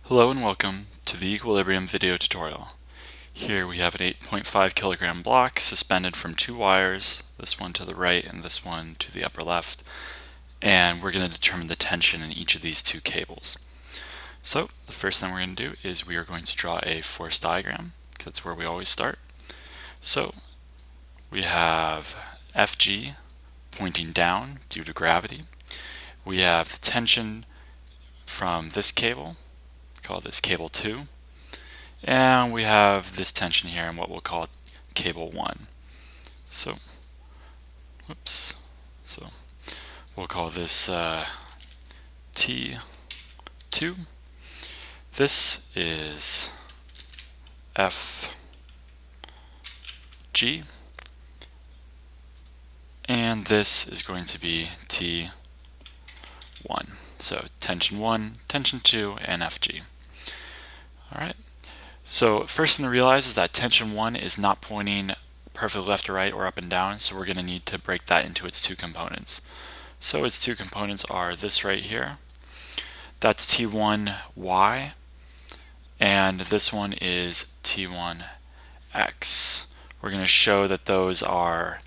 Hello and welcome to the Equilibrium video tutorial. Here we have an 8.5 kilogram block suspended from two wires, this one to the right and this one to the upper left, and we're going to determine the tension in each of these two cables. So the first thing we're going to do is we are going to draw a force diagram, because that's where we always start. So we have Fg pointing down due to gravity. We have the tension from this cable, call this cable 2. And we have this tension here in what we'll call cable 1. So, whoops. So we'll call this T2. This is FG. And this is going to be T1. So tension 1, tension 2, and FG. Alright. So first thing to realize is that tension 1 is not pointing perfectly left or right or up and down, so we're going to need to break that into its two components. So its two components are this right here, that's T1Y, and this one is T1X. We're going to show that those are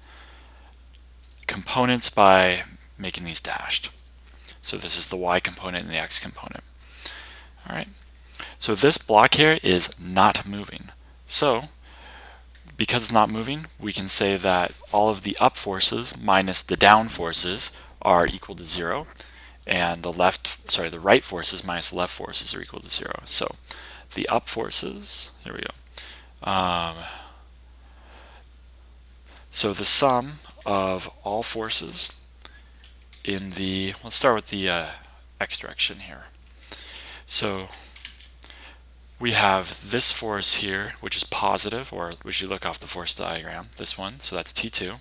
components by making these dashed. So this is the Y component and the X component. Alright. So this block here is not moving. So because it's not moving, we can say that all of the up forces minus the down forces are equal to 0, and the right forces minus the left forces are equal to 0. So the up forces, here we go. So the sum of all forces in the, let's start with the x direction here. So we have this force here, which is positive, or which you look off the force diagram, this one, so that's T2.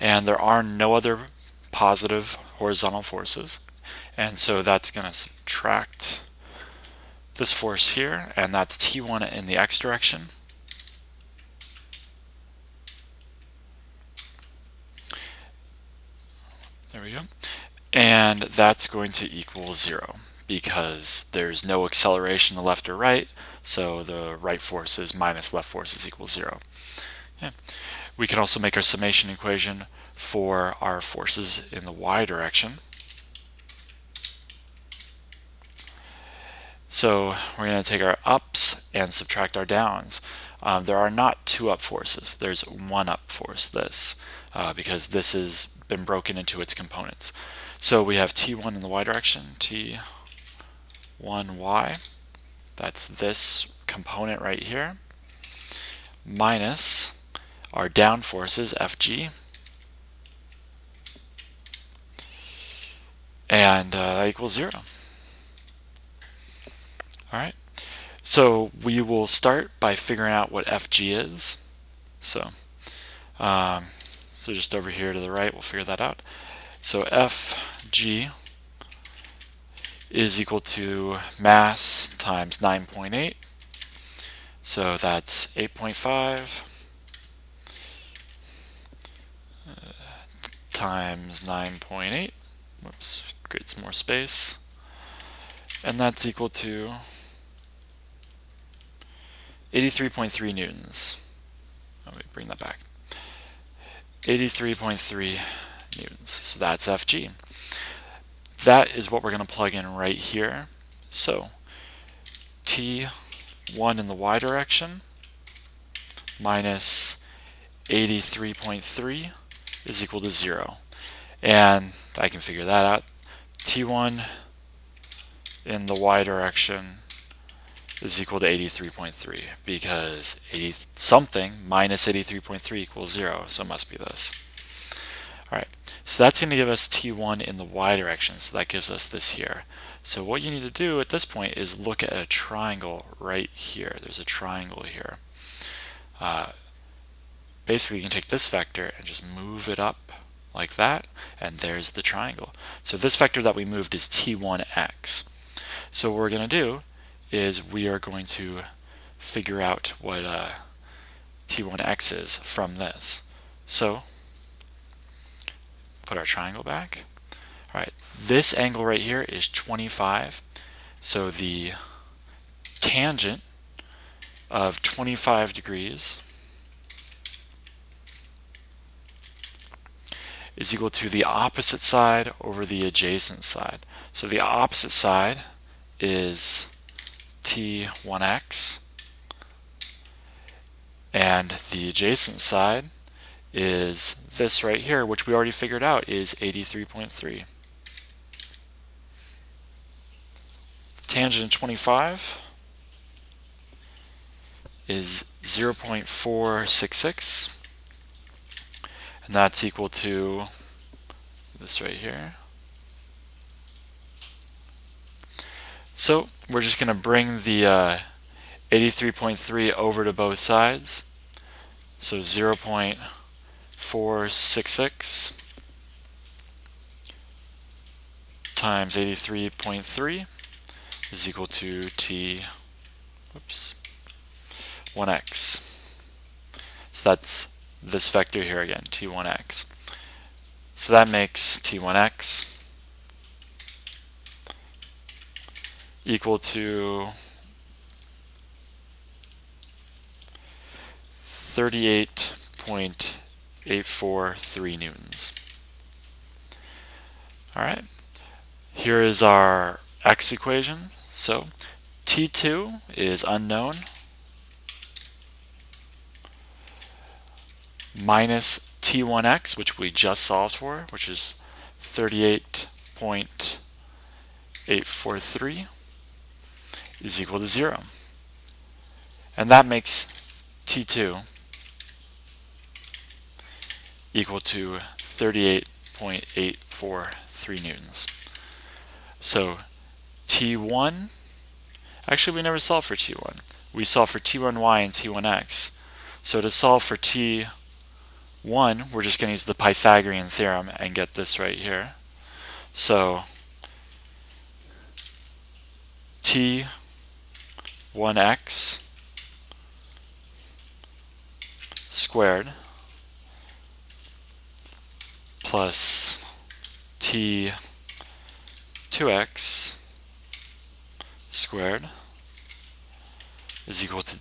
And there are no other positive horizontal forces, and so that's going to subtract this force here, and that's T1 in the x direction. There we go. And that's going to equal 0 because there's no acceleration to the left or right, so the right forces minus left forces equals 0. Yeah. We can also make our summation equation for our forces in the y direction. So we're going to take our ups and subtract our downs. There are not two up forces. There's one up force, this, because this has been broken into its components. So we have T1 in the y direction, T1y, that's this component right here, minus our down forces, Fg, and that equals 0. Alright, so we will start by figuring out what Fg is. So just over here to the right, we'll figure that out. So Fg is equal to mass times 9.8. So that's 8.5 times 9.8. Whoops, create some more space. And that's equal to 83.3 newtons. Let me bring that back. 83.3 newtons. So that's Fg. That is what we're going to plug in right here. So T1 in the y direction minus 83.3 is equal to 0. And I can figure that out. T1 in the y direction is equal to 83.3 because 80 something minus 83.3 equals 0, so it must be this. Alright, so that's going to give us T1 in the y direction, so that gives us this here. So what you need to do at this point is look at a triangle right here. There's a triangle here. Basically, you can take this vector and just move it up like that, and there's the triangle. So this vector that we moved is T1x. So what we're going to do is we are going to figure out what T1x is from this. So put our triangle back. Alright, this angle right here is 25. So the tangent of 25 degrees is equal to the opposite side over the adjacent side. So the opposite side is T1x, and the adjacent side is this right here, which we already figured out is 83.3. Tangent 25 is 0.466, and that's equal to this right here. So we're just going to bring the 83.3 over to both sides. So 0.466 times 83.3 is equal to T1x. So that's this vector here again, T1x. So that makes T1x equal to 38.843 newtons. Alright, here is our x equation. So T2 is unknown, minus T1x, which we just solved for, which is 38.843, is equal to 0. And that makes T2 equal to 38.843 newtons. So T1, actually we never solved for T1. We solved for T1y and T1x. So to solve for T1, we're just going to use the Pythagorean theorem and get this right here. So T1x squared plus T2x squared is equal to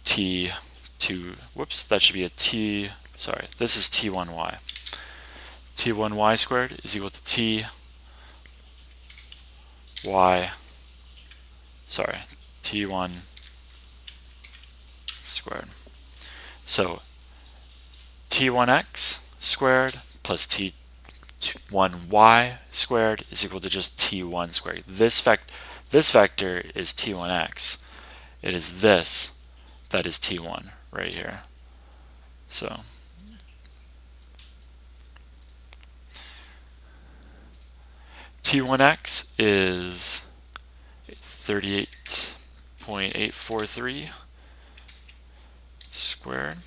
T2, whoops, that should be a T, sorry, this is T1y. T1y squared is equal to T1y squared. So T1x squared plus T1y squared is equal to just T1 squared. This vector is T1x. It is this that is T1 right here. So T1x is 38.843 squared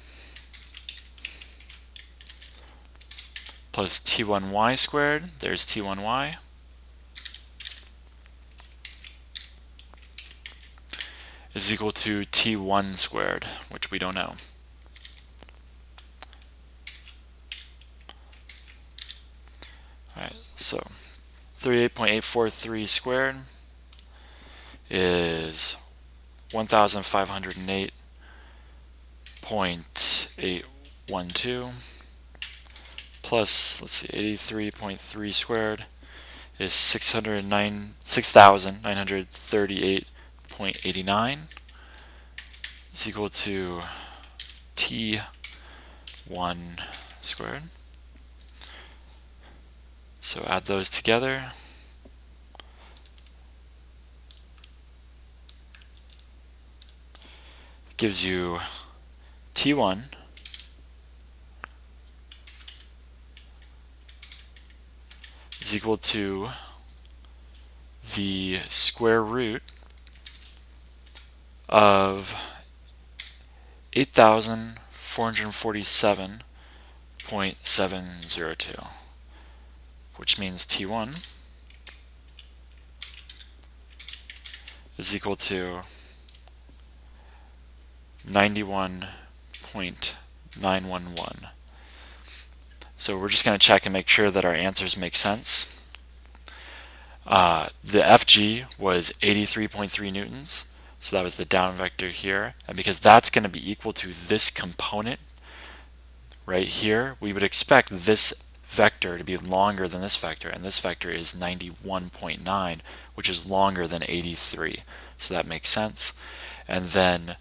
plus T1y squared, there's T1y, is equal to T1 squared, which we don't know. Alright, so 38.843 squared is 1,508.812 plus, let's see, 83.3 squared is 6,938.89 is equal to T1 squared. So add those together. Gives you T1 is equal to the square root of 8,447.702, which means T1 is equal to 91.911. So we're just going to check and make sure that our answers make sense. The FG was 83.3 newtons, so that was the down vector here. And because that's going to be equal to this component right here, we would expect this vector to be longer than this vector, and this vector is 91.9, which is longer than 83. So that makes sense. And then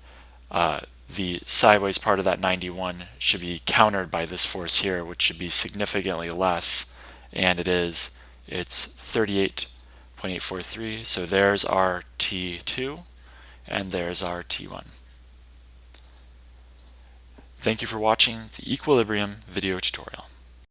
the sideways part of that 91 should be countered by this force here, which should be significantly less, and it is. It's 38.843. So there's our T2, and there's our T1. Thank you for watching the Equilibrium video tutorial.